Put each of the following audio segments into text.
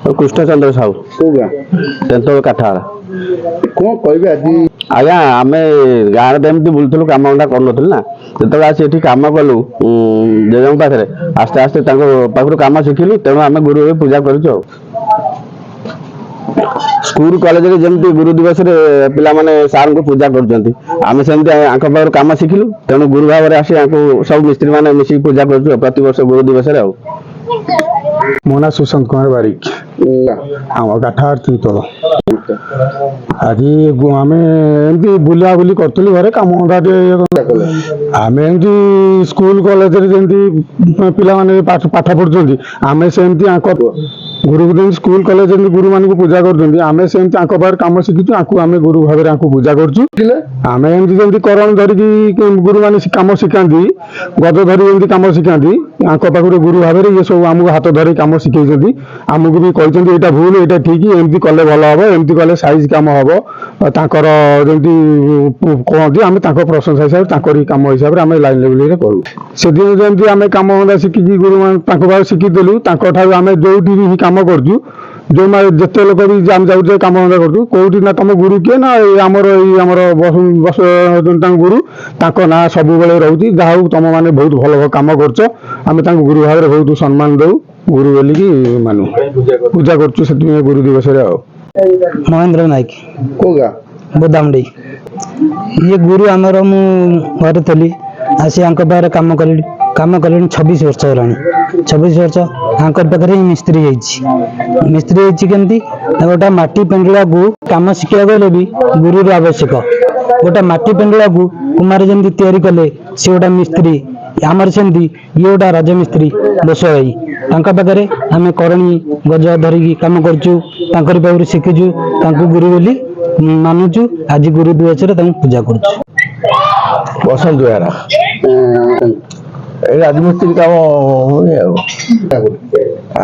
कृष्णचंद्र साहू तेंतुल काठाड़ कौन कहे आज आज्ञा आम गाँव में एमती बुलूलु कम धंदा कर ना जो आसी ये कम कलु जेजे पाखे आस्ते आस्ते पाखु कम शिखिलु तेणु आम गुरु पूजा करूँ। स्कूल कॉलेज रे जमती गुरु दिवस रे पिला माने सार को पूजा करजंती आमे सेमती आंख पाखर काम शिखिलु तेणु गुरु भाव रे आसी आंको सब मिस्त्री माने मिसी पूजा करजु प्रति वर्ष गुरु दिवस रे। मो ना सुशांत कुमार बारिक आम काठाड़ तीतल आज आम एमती बुला बुली करूँ घरे कम आम एमती स्कूल कॉलेज रे जमी पिला माने पाठ पढ़ुं आम सेमती गुरु स्कूल कॉलेज गुरु मान पूजा करें सेमती कम शिखी आम गुरु भाव पूजा करें एमती करण धरिकी गुरु मान कम शिखाती गज धरी कम शिखाती पाखु गुरु भाव ये सब आमको हाथ धरी कम शिखे आमको भी कहते यहाँ भूल यहाँ ठीक एमती कले भल हम एमती कले साइज कम हम जमी कहती आम प्रशंसा हिसाब से कम हिसाब से आम लाइन लेवल करूँ से दिन जमी आम कम धंदा शिखिकी गुरु मान शिखीदेलु आम जो भी कम करूँ जो जिते लोक भी जाऊे कम धंदा करूँ कौटी ना तुम गुरु किए ना आमर बस गुरु ना सब रोचे जहाँ तुम मैंने बहुत भल कम कर गुरु भाव में बहुत सम्मान दऊ गुरु बोलिकी मानु पूजा कर गुरु दिवस महेंद्र नायक को बोदामडी ये गुरु आमर मु घर थी आसी पाखे कम कले 26 वर्ष है 26 वर्ष पाखे मिस्त्री केमती गोटे माटी पेंडुला को कम शिखा गले भी गुरु आवश्यक गोटे माटी पेंडुला को कुमार जमी तैयारी कले सी गोटा मिस्त्री आमर सेमती ये गोटा राजमिस्त्री बस भाई पाखे आम करणी गज धरिकी कम कर शिखीचु गुरु बोली मानुचु आज गुरु दिवस पूजा कर बसंत बेहरा राजमिस्त्री कम हुए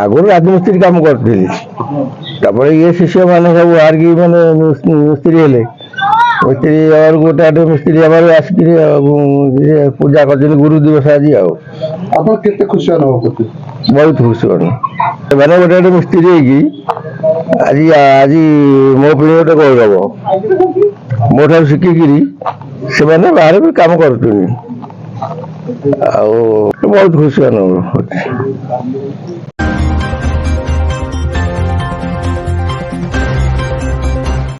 आगुरी राजमिस्त्री कम करी ये शिष्य मैंने सब आर की मैंने मिस्त्री हेले मिस्त्री और गोटे मिस्त्री आसिक पूजा कर गुरु दिवस आज आपते खुशी अनुभव करते बहुत खुशी मैंने गोटे गोटे मिस्त्री आज आज मो पी गोटे गौरव मो ठार शिखिकी से बाहर भी कम कर बहुत खुशी अनुभव होती।